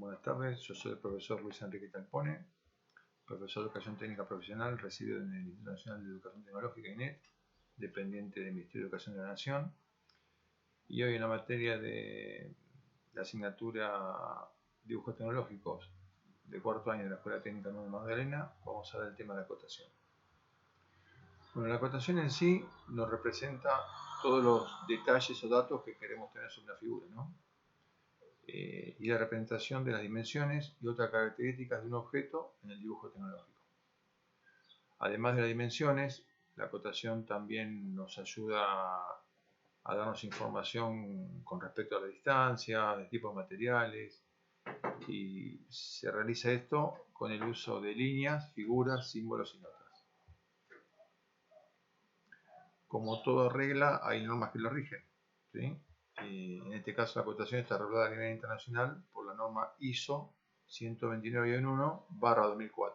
Buenas tardes, yo soy el profesor Luis Enrique Talpone, profesor de Educación Técnica Profesional, residido en el Instituto Nacional de Educación Tecnológica, INET, dependiente del Ministerio de Educación de la Nación. Y hoy en la materia de la asignatura Dibujos Tecnológicos de cuarto año de la Escuela Técnica Nueva Magdalena, vamos a ver el tema de la acotación. Bueno, la acotación en sí nos representa todos los detalles o datos que queremos tener sobre una figura, ¿no? Y la representación de las dimensiones y otras características de un objeto en el dibujo tecnológico. Además de las dimensiones, la acotación también nos ayuda a darnos información con respecto a la distancia, de tipos de materiales, y se realiza esto con el uso de líneas, figuras, símbolos y notas. Como toda regla, hay normas que lo rigen, ¿sí? En este caso la acotación está regulada a nivel internacional por la norma ISO 129-1/2004.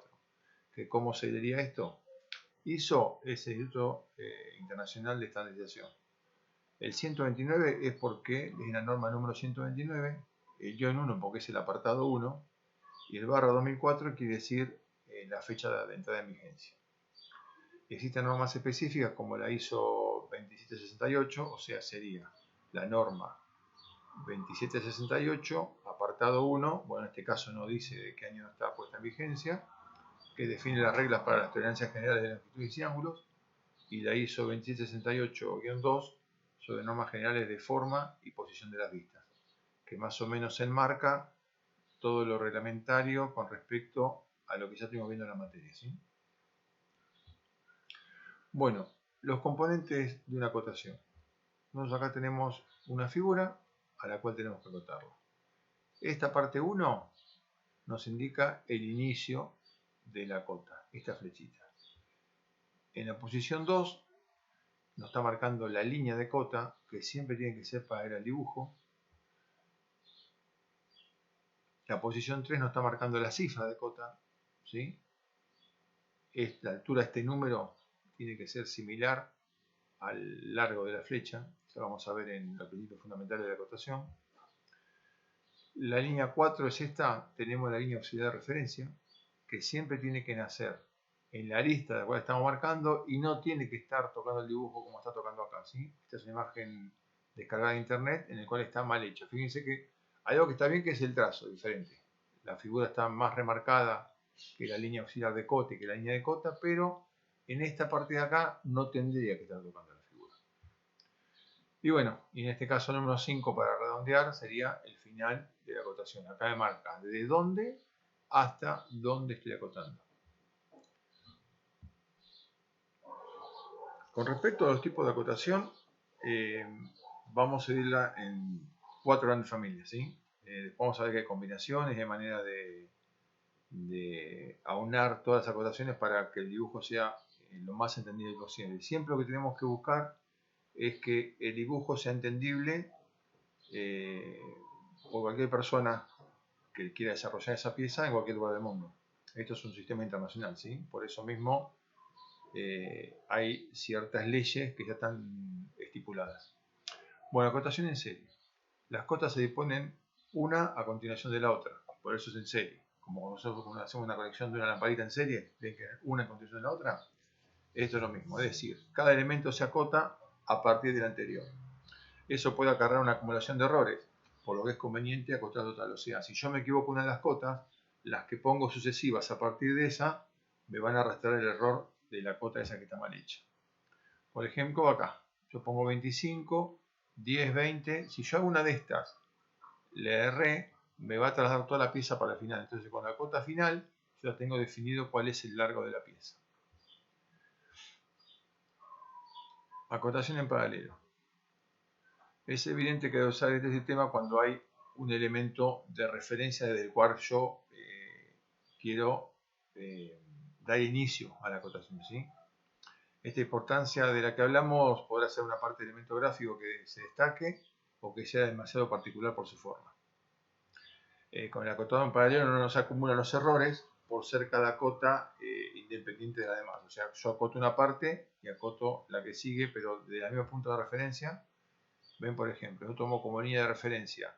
¿Cómo se diría esto? ISO es el Instituto Internacional de Estandarización. El 129 es porque es la norma número 129, el -1 porque es el apartado 1, y el /2004 quiere decir la fecha de entrada en vigencia. Existen normas específicas como la ISO 2768, o sea, sería la norma 2768, apartado 1, bueno, en este caso no dice de qué año está puesta en vigencia, que define las reglas para las tolerancias generales de longitudes y ángulos, y la ISO 2768-2 sobre normas generales de forma y posición de las vistas, que más o menos enmarca todo lo reglamentario con respecto a lo que ya estuvimos viendo en la materia, ¿sí? Bueno, los componentes de una acotación. Nosotros acá tenemos una figura a la cual tenemos que acotarla. Esta parte 1 nos indica el inicio de la cota, esta flechita. En la posición 2 nos está marcando la línea de cota, que siempre tiene que ser para el dibujo. La posición 3 nos está marcando la cifra de cota, ¿sí? La altura de este número tiene que ser similar al largo de la flecha. Eso lo vamos a ver en los principios fundamentales de la acotación. La línea 4 es esta, tenemos la línea auxiliar de referencia, que siempre tiene que nacer en la lista de la cual estamos marcando y no tiene que estar tocando el dibujo como está tocando acá, ¿sí? Esta es una imagen descargada de internet en la cual está mal hecho. Fíjense que hay algo que está bien, que es el trazo, diferente. La figura está más remarcada que la línea auxiliar de cota y que la línea de cota, pero en esta parte de acá no tendría que estar tocando la figura. Y bueno, y en este caso número 5 para redondear sería el final de la acotación. Acá me marca de dónde hasta dónde estoy acotando. Con respecto a los tipos de acotación, vamos a dividirla en 4 grandes familias, ¿sí? Vamos a ver que hay combinaciones, hay manera de aunar todas las acotaciones para que el dibujo sea lo más entendible posible. Siempre lo que tenemos que buscar es que el dibujo sea entendible por cualquier persona que quiera desarrollar esa pieza en cualquier lugar del mundo. Esto es un sistema internacional, ¿sí? Por eso mismo hay ciertas leyes que ya están estipuladas. Bueno, acotación en serie. Las cotas se disponen una a continuación de la otra, por eso es en serie. Como nosotros cuando hacemos una conexión de una lamparita en serie, de que una a continuación de la otra, esto es lo mismo, es decir, cada elemento se acota a partir del anterior. Eso puede acarrear una acumulación de errores, por lo que es conveniente acotar total. O sea, si yo me equivoco en una de las cotas, las que pongo sucesivas a partir de esa me van a arrastrar el error de la cota esa que está mal hecha. Por ejemplo, acá, yo pongo 25, 10, 20. Si yo hago una de estas, le erré, me va a trasladar toda la pieza para el final. Entonces, con la cota final, yo ya tengo definido cuál es el largo de la pieza. Acotación en paralelo. Es evidente que debo usar este sistema cuando hay un elemento de referencia desde el cual yo quiero dar inicio a la acotación, ¿sí? Esta importancia de la que hablamos podrá ser una parte del elemento gráfico que se destaque o que sea demasiado particular por su forma. Con el acotado en paralelo no nos acumulan los errores por ser cada cota independiente de la demás. O sea, yo acoto una parte y acoto la que sigue, pero de la misma punto de referencia. Ven, por ejemplo, yo tomo como línea de referencia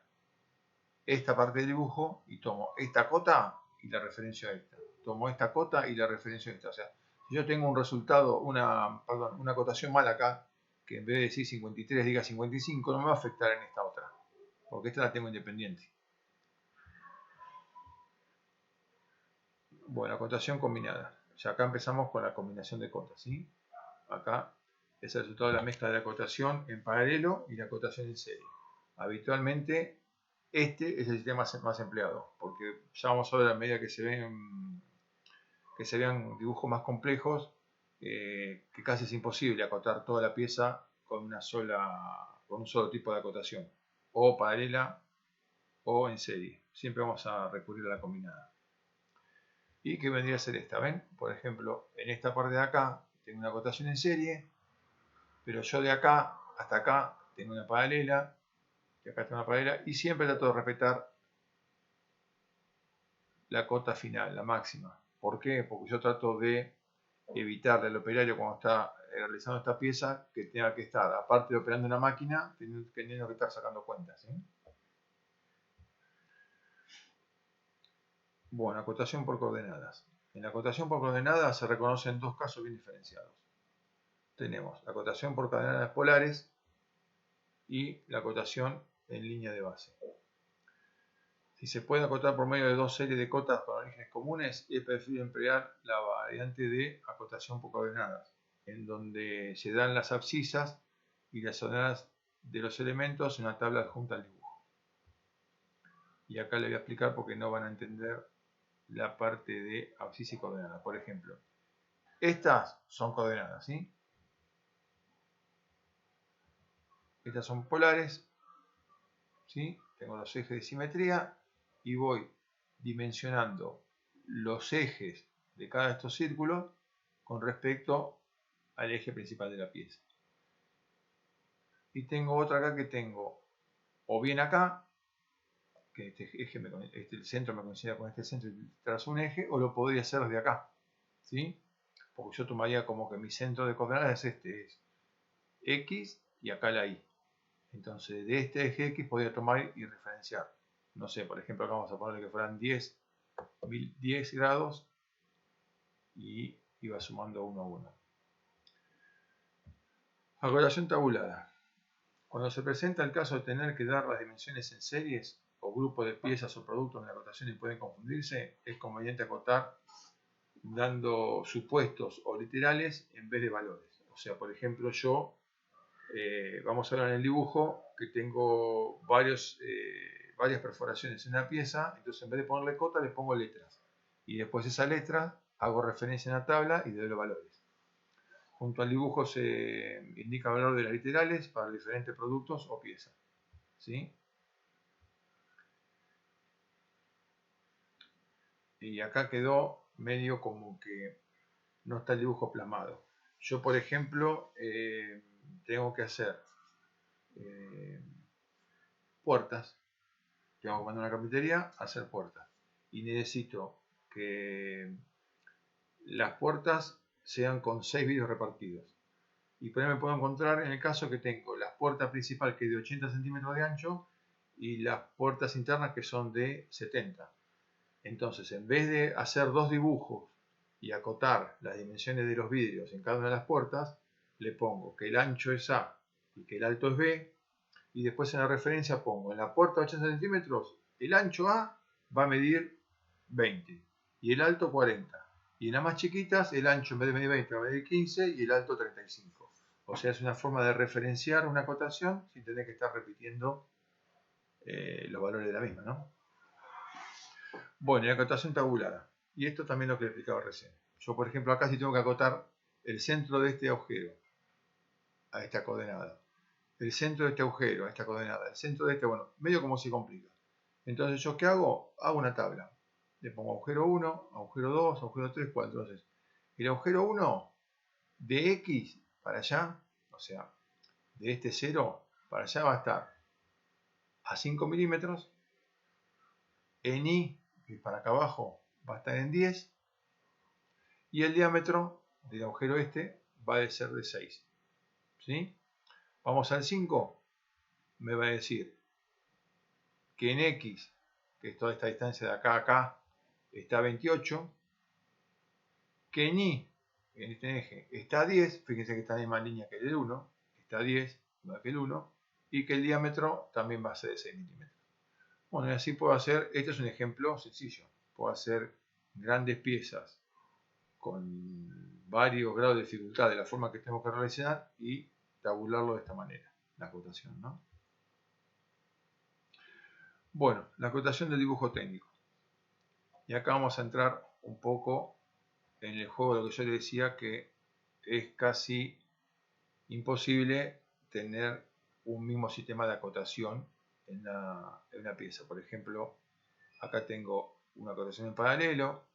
esta parte del dibujo y tomo esta cota y la referencio a esta. Tomo esta cota y la referencio a esta. O sea, si yo tengo un resultado, una acotación mal acá, que en vez de decir 53 diga 55, no me va a afectar en esta otra, porque esta la tengo independiente. Bueno, acotación combinada. Ya acá empezamos con la combinación de cotas, ¿sí? Acá es el resultado de la mezcla de la acotación en paralelo y la acotación en serie. Habitualmente este es el sistema más empleado, porque ya vamos a ver a medida que se vean dibujos más complejos, que casi es imposible acotar toda la pieza con un solo tipo de acotación, o paralela o en serie. Siempre vamos a recurrir a la combinada. ¿Y qué vendría a ser esta? ¿Ven? Por ejemplo, en esta parte de acá tengo una acotación en serie, pero yo de acá hasta acá tengo una paralela, y acá tengo una paralela, y siempre trato de respetar la cota final, la máxima. ¿Por qué? Porque yo trato de evitarle al operario cuando está realizando esta pieza que tenga que estar, aparte de operando una máquina, teniendo que estar sacando cuentas, ¿sí? Bueno, acotación por coordenadas. En la acotación por coordenadas se reconocen dos casos bien diferenciados. Tenemos la acotación por coordenadas polares y la acotación en línea de base. Si se puede acotar por medio de dos series de cotas con orígenes comunes, es preferible emplear la variante de acotación por coordenadas, en donde se dan las abscisas y las ordenadas de los elementos en una tabla adjunta al dibujo. Y acá les voy a explicar porque no van a entender la parte de abscisa y coordenada. Por ejemplo, estas son coordenadas, ¿sí? Estas son polares, ¿sí? Tengo los ejes de simetría y voy dimensionando los ejes de cada de estos círculos con respecto al eje principal de la pieza. Y tengo otra acá que tengo o bien acá, que el centro me coincida con este centro y trazo un eje, o lo podría hacer desde acá, ¿sí? Porque yo tomaría como que mi centro de coordenadas es este, es X y acá la Y. Entonces de este eje X podría tomar y referenciar. No sé, por ejemplo, acá vamos a ponerle que fueran 10 grados y iba sumando uno a uno. Acotación tabulada. Cuando se presenta el caso de tener que dar las dimensiones en series o grupos de piezas o productos en la acotación y pueden confundirse, es conveniente acotar dando supuestos o literales en vez de valores. O sea, por ejemplo, yo, vamos a ver en el dibujo que tengo varias perforaciones en una pieza, entonces en vez de ponerle cota le pongo letras. Y después esa letra hago referencia en la tabla y le doy los valores. Junto al dibujo se indica el valor de las literales para diferentes productos o piezas, ¿sí? Y acá quedó medio como que no está el dibujo plasmado. Yo, por ejemplo, tengo que hacer puertas. Tengo que mandar a una carpintería a hacer puertas. Y necesito que las puertas sean con 6 vidrios repartidos. Y por ahí me puedo encontrar en el caso que tengo la puerta principal que es de 80 centímetros de ancho y las puertas internas que son de 70. Entonces, en vez de hacer dos dibujos y acotar las dimensiones de los vidrios en cada una de las puertas, le pongo que el ancho es A y que el alto es B, y después en la referencia pongo en la puerta de 80 centímetros, el ancho A va a medir 20 y el alto 40. Y en las más chiquitas, el ancho en vez de medir 20 va a medir 15 y el alto 35. O sea, es una forma de referenciar una acotación sin tener que estar repitiendo los valores de la misma, ¿no? Bueno, y la acotación tabulada. Y esto también lo que he explicado recién. Yo, por ejemplo, acá sí tengo que acotar el centro de este agujero a esta coordenada. El centro de este agujero a esta coordenada. El centro de este, bueno, medio como se complica. Entonces, ¿yo qué hago? Hago una tabla. Le pongo agujero 1, agujero 2, agujero 3, 4. Entonces, el agujero 1 de X para allá, o sea, de este 0 para allá va a estar a 5 milímetros. En Y, que para acá abajo, va a estar en 10. Y el diámetro del agujero este va a ser de 6. ¿Sí? Vamos al 5. Me va a decir que en X que es toda esta distancia de acá a acá, está a 28, que en I, en este eje, está a 10, fíjense que está en la misma línea que el 1, está a 10, igual que el 1, y que el diámetro también va a ser de 6 milímetros. Bueno, y así puedo hacer, este es un ejemplo sencillo, puedo hacer grandes piezas con varios grados de dificultad de la forma que tengo que relacionar y tabularlo de esta manera, la acotación, ¿no? Bueno, la acotación del dibujo técnico. Y acá vamos a entrar un poco en el juego de lo que yo le decía, que es casi imposible tener un mismo sistema de acotación en una pieza. Por ejemplo, acá tengo una acotación en paralelo,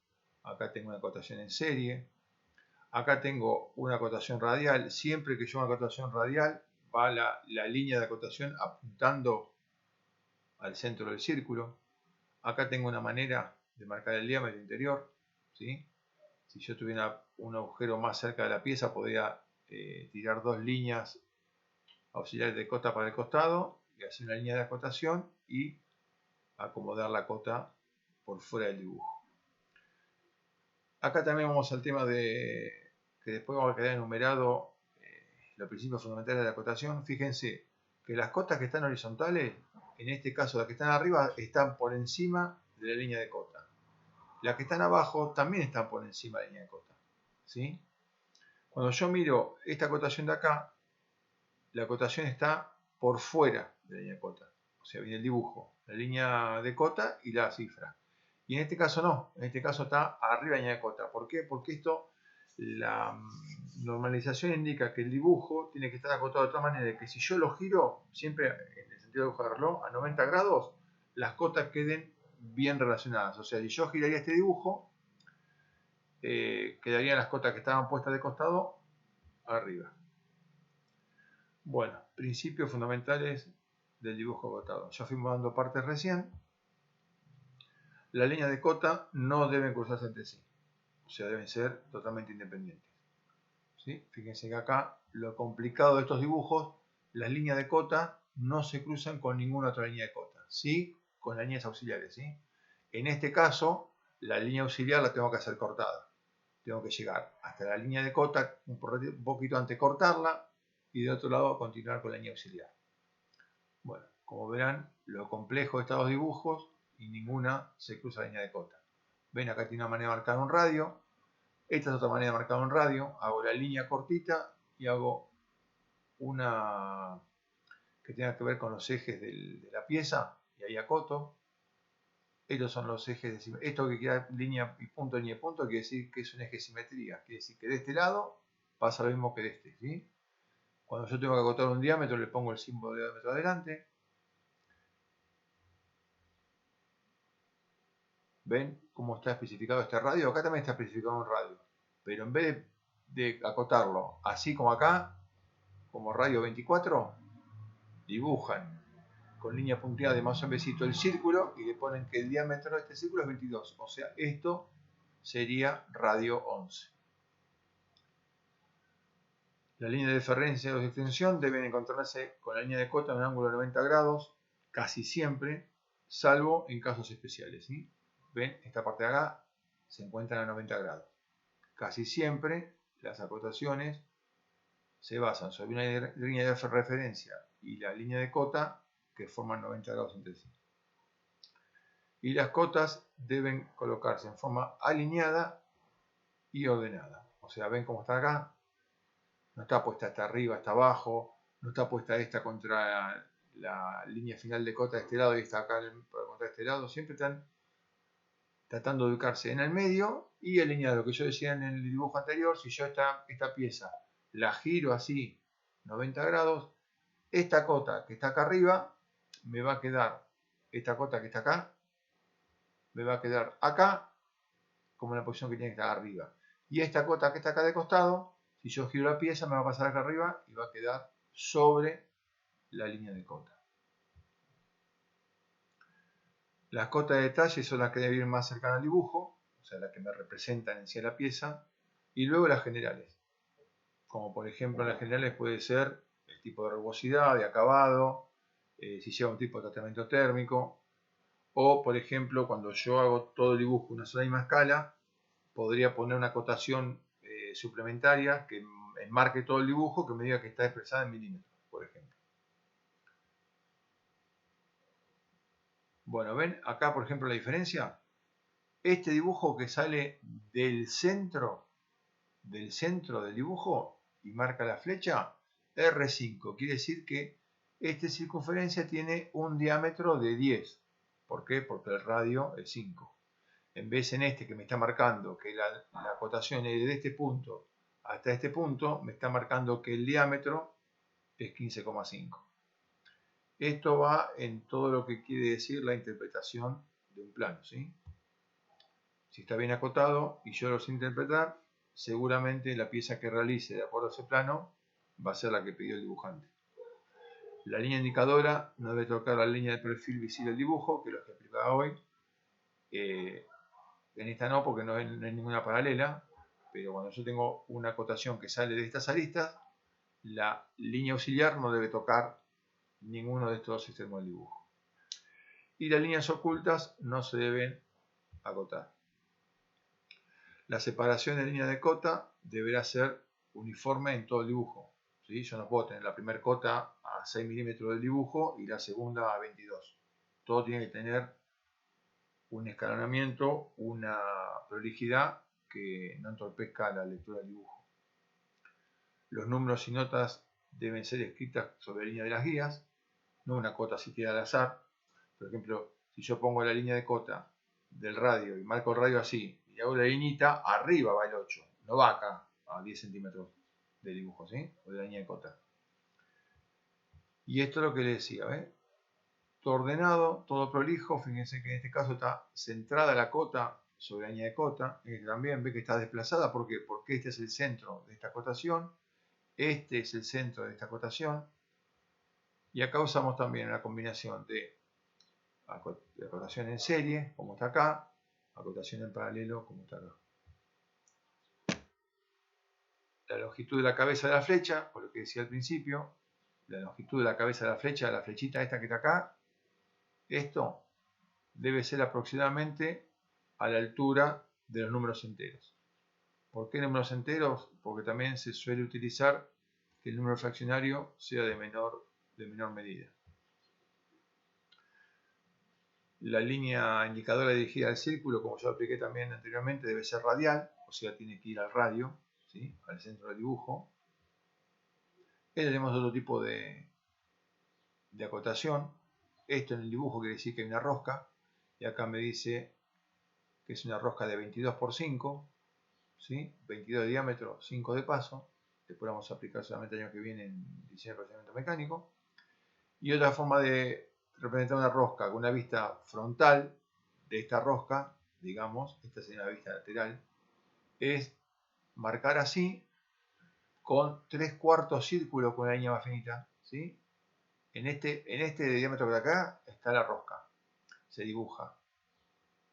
acá tengo una acotación en serie, acá tengo una acotación radial. Siempre que yo hago una acotación radial, va la línea de acotación apuntando al centro del círculo. Acá tengo una manera de marcar el diámetro interior, ¿sí? Si yo tuviera un agujero más cerca de la pieza, podría tirar dos líneas auxiliares de cota para el costado y hacer una línea de acotación y acomodar la cota por fuera del dibujo. Acá también vamos al tema de que después vamos a quedar enumerado los principios fundamentales de la acotación. Fíjense que las cotas que están horizontales, en este caso las que están arriba, están por encima de la línea de cota. Las que están abajo también están por encima de la línea de cota, ¿sí? Cuando yo miro esta acotación de acá, la acotación está por fuera de la línea de cota. O sea, viene el dibujo, la línea de cota y la cifra. Y en este caso no, en este caso está arriba de la línea de cota. ¿Por qué? Porque esto, la normalización indica que el dibujo tiene que estar acotado de tal manera que si yo lo giro, siempre en el sentido de dibujo de reloj, a 90 grados, las cotas queden bien relacionadas. O sea, si yo giraría este dibujo, quedarían las cotas que estaban puestas de costado arriba. Bueno, principios fundamentales del dibujo acotado. Ya fuimos dando partes recién. Las líneas de cota no deben cruzarse entre sí. O sea, deben ser totalmente independientes. ¿Sí? Fíjense que acá lo complicado de estos dibujos, las líneas de cota no se cruzan con ninguna otra línea de cota. Sí, con las líneas auxiliares. ¿Sí? En este caso, la línea auxiliar la tengo que hacer cortada. Tengo que llegar hasta la línea de cota, un poquito antes cortarla, y de otro lado continuar con la línea auxiliar. Bueno, como verán, lo complejo de estos dos dibujos y ninguna se cruza la línea de cota. Ven, acá tiene una manera de marcar un radio, esta es otra manera de marcar un radio. Hago la línea cortita y hago una que tenga que ver con los ejes de la pieza y ahí acoto. Estos son los ejes de simetría. Esto que queda línea y punto quiere decir que es un eje de simetría. Quiere decir que de este lado pasa lo mismo que de este, ¿sí? Cuando yo tengo que acotar un diámetro, le pongo el símbolo de diámetro adelante. ¿Ven cómo está especificado este radio? Acá también está especificado un radio. Pero en vez de acotarlo así como acá, como radio 24, dibujan con línea punteada de más o menos el círculo y le ponen que el diámetro de este círculo es 22. O sea, esto sería radio 11. La línea de referencia o de extensión deben encontrarse con la línea de cota en un ángulo de 90 grados, casi siempre, salvo en casos especiales, ¿sí? Ven, esta parte de acá se encuentra a 90 grados. Casi siempre las acotaciones se basan sobre una línea de referencia y la línea de cota que forman 90 grados entre sí. Y las cotas deben colocarse en forma alineada y ordenada. O sea, ven cómo está acá. No está puesta hasta arriba, hasta abajo. No está puesta esta contra la línea final de cota de este lado y esta acá contra este lado. Siempre están tratando de ubicarse en el medio y alineado. Lo que yo decía en el dibujo anterior, si yo esta pieza la giro así 90 grados, esta cota que está acá arriba me va a quedar, esta cota que está acá, me va a quedar acá como en la posición que tiene que estar arriba. Y esta cota que está acá de costado, si yo giro la pieza me va a pasar acá arriba y va a quedar sobre la línea de cota. Las cotas de detalle son las que deben ir más cercanas al dibujo, o sea, las que me representan en sí la pieza, y luego las generales. Como por ejemplo las generales puede ser el tipo de rugosidad, de acabado, si lleva un tipo de tratamiento térmico, O, por ejemplo, cuando yo hago todo el dibujo en una sola misma escala, podría poner una acotación suplementaria que enmarque todo el dibujo, que me diga que está expresada en milímetros, por ejemplo. Bueno, ¿ven acá, por ejemplo, la diferencia? Este dibujo que sale del centro del dibujo y marca la flecha, R5, quiere decir que esta circunferencia tiene un diámetro de 10. ¿Por qué? Porque el radio es 5. En vez en este que me está marcando que la acotación es de este punto hasta este punto, me está marcando que el diámetro es 15,5. Esto va en todo lo que quiere decir la interpretación de un plano, ¿sí? Si está bien acotado y yo lo sé interpretar, seguramente la pieza que realice de acuerdo a ese plano va a ser la que pidió el dibujante. La línea indicadora no debe tocar la línea de perfil visible del dibujo, que es lo que explicaba hoy. En esta no, porque no hay ninguna paralela, pero cuando yo tengo una acotación que sale de estas aristas, la línea auxiliar no debe tocar ninguno de estos dos extremos del dibujo. Y las líneas ocultas no se deben acotar. La separación de línea de cota deberá ser uniforme en todo el dibujo, ¿sí? Yo no puedo tener la primera cota a 6 milímetros del dibujo y la segunda a 22. Todo tiene que tener un escalonamiento, una prolijidad que no entorpezca la lectura del dibujo. Los números y notas deben ser escritas sobre la línea de las guías, no una cota siquiera al azar. Por ejemplo, si yo pongo la línea de cota del radio y marco el radio así, y hago la liñita, arriba va el 8, no va acá a 10 centímetros de dibujo, ¿sí? O de la línea de cota. Y esto es lo que le decía, ¿ves? Todo ordenado, todo prolijo. Fíjense que en este caso está centrada la cota sobre la línea de cota. También ve que está desplazada. ¿Por qué? Porque este es el centro de esta acotación. Este es el centro de esta acotación. Y acá usamos también una combinación de acotación en serie, como está acá, acotación en paralelo, como está acá. La longitud de la cabeza de la flecha, por lo que decía al principio, la longitud de la cabeza de la flecha, la flechita esta que está acá, esto debe ser aproximadamente a la altura de los números enteros. ¿Por qué números enteros? Porque también se suele utilizar que el número fraccionario sea de menor medida. La línea indicadora dirigida al círculo, como ya lo expliqué también anteriormente, debe ser radial, o sea, tiene que ir al radio, ¿sí? Al centro del dibujo. Ahí tenemos otro tipo de acotación. Esto en el dibujo quiere decir que hay una rosca, y acá me dice que es una rosca de 22 por 5, ¿sí? 22 de diámetro, 5 de paso. Después vamos a aplicar solamente el año que viene en diseño de procedimiento mecánico. Y otra forma de representar una rosca con una vista frontal de esta rosca, digamos, esta sería la vista lateral, es marcar así con 3/4 círculo con la línea más finita, ¿sí? En este diámetro de acá está la rosca. Se dibuja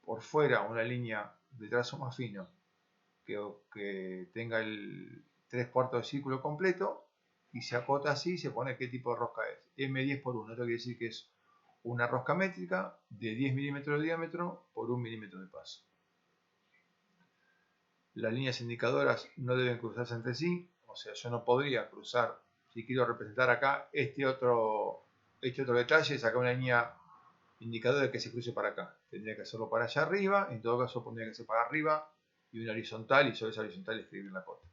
por fuera una línea de trazo más fino que tenga el 3/4 de círculo completo y se acota así y se pone qué tipo de rosca es. M10 por 1, esto quiere decir que es una rosca métrica de 10 milímetros de diámetro por 1 milímetro de paso. Las líneas indicadoras no deben cruzarse entre sí, o sea, yo no podría cruzar, si quiero representar acá este otro detalle, sacar una línea indicadora que se cruce para acá. Tendría que hacerlo para allá arriba, en todo caso pondría que ser para arriba y una horizontal, y sobre esa horizontal escribir la cota.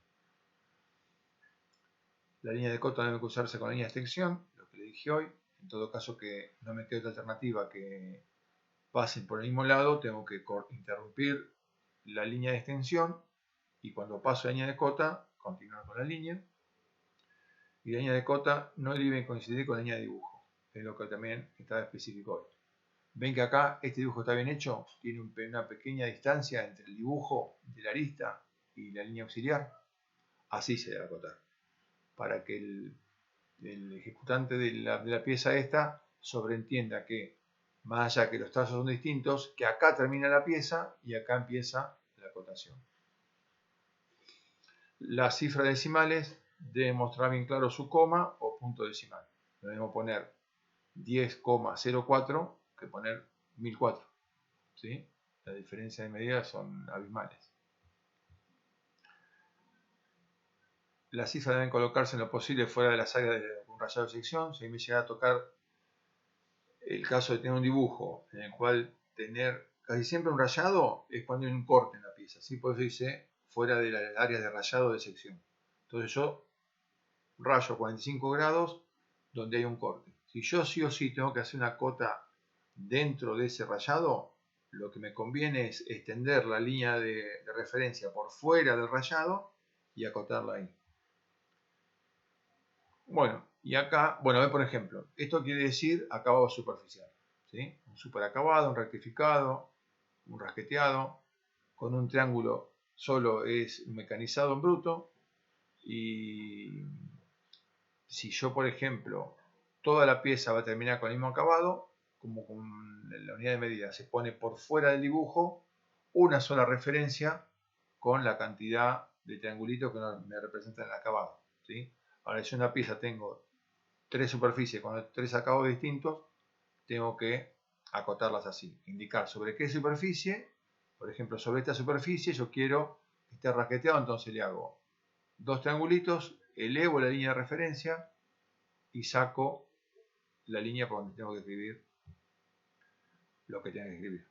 La línea de cota debe cruzarse con la línea de extensión, lo que le dije hoy. En todo caso que no me quede otra alternativa que pasen por el mismo lado, tengo que interrumpir la línea de extensión y cuando paso la línea de cota, continuar con la línea. Y la línea de cota no debe coincidir con la línea de dibujo, es lo que también estaba específico hoy. Ven que acá este dibujo está bien hecho, tiene una pequeña distancia entre el dibujo de la arista y la línea auxiliar. Así se debe acotar, para que el ejecutante de la pieza esta sobreentienda que, más allá que los trazos son distintos, que acá termina la pieza y acá empieza la acotación. Las cifras decimales deben mostrar bien claro su coma o punto decimal. Debemos poner 10,04 que poner 1004. ¿sí? Las diferencias de medida son abismales. Las cifras deben colocarse en lo posible fuera de las áreas de un rayado de sección. Si me llega a tocar el caso de tener un dibujo en el cual tener casi siempre un rayado, es cuando hay un corte en la pieza, ¿sí? Por eso dice fuera de las áreas de rayado de sección. Entonces yo rayo 45 grados donde hay un corte. Si yo sí o sí tengo que hacer una cota dentro de ese rayado, lo que me conviene es extender la línea de referencia por fuera del rayado y acotarla ahí. Bueno, y acá, bueno, por ejemplo, esto quiere decir acabado superficial, ¿sí? Un superacabado, un rectificado, un rasqueteado, con un triángulo solo es mecanizado en bruto, y si yo, por ejemplo, toda la pieza va a terminar con el mismo acabado, como con la unidad de medida se pone por fuera del dibujo una sola referencia con la cantidad de triangulitos que me representan el acabado, ¿sí? Ahora, si una pieza tengo tres superficies con tres acabados distintos, tengo que acotarlas así, indicar sobre qué superficie, por ejemplo, sobre esta superficie yo quiero que esté rasqueteado, entonces le hago dos triangulitos, elevo la línea de referencia y saco la línea por donde tengo que escribir lo que tengo que escribir.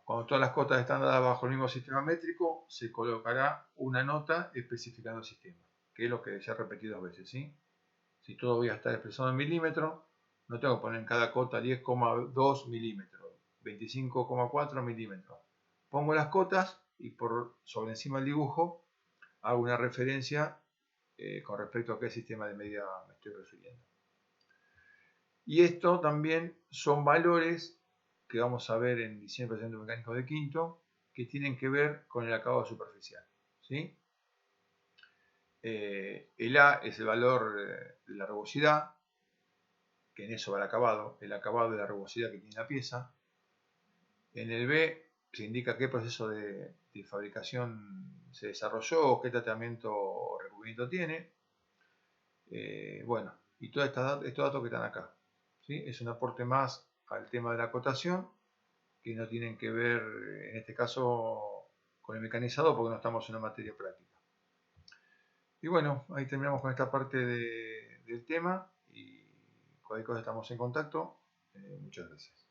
Cuando todas las cotas están dadas bajo el mismo sistema métrico, se colocará una nota especificando el sistema, que es lo que ya he repetido 2 veces, ¿sí? Si todo voy a estar expresado en milímetros, no tengo que poner en cada cota 10,2 milímetros, 25,4 milímetros. Pongo las cotas y por sobre encima del dibujo hago una referencia con respecto a qué sistema de medida me estoy refiriendo. Y esto también son valores que vamos a ver en diseño de procedimientos mecánicos de quinto, que tienen que ver con el acabado superficial, ¿sí? El A es el valor de la rugosidad, que en eso va el acabado de la rugosidad que tiene la pieza. En el B se indica qué proceso de fabricación se desarrolló o qué tratamiento o recubrimiento tiene. Bueno, y todos estos datos que están acá, ¿sí? Es un aporte más al tema de la acotación, que no tienen que ver, en este caso, con el mecanizado, porque no estamos en una materia práctica. Y bueno, ahí terminamos con esta parte del tema, y cualquier cosa estamos en contacto. Muchas gracias.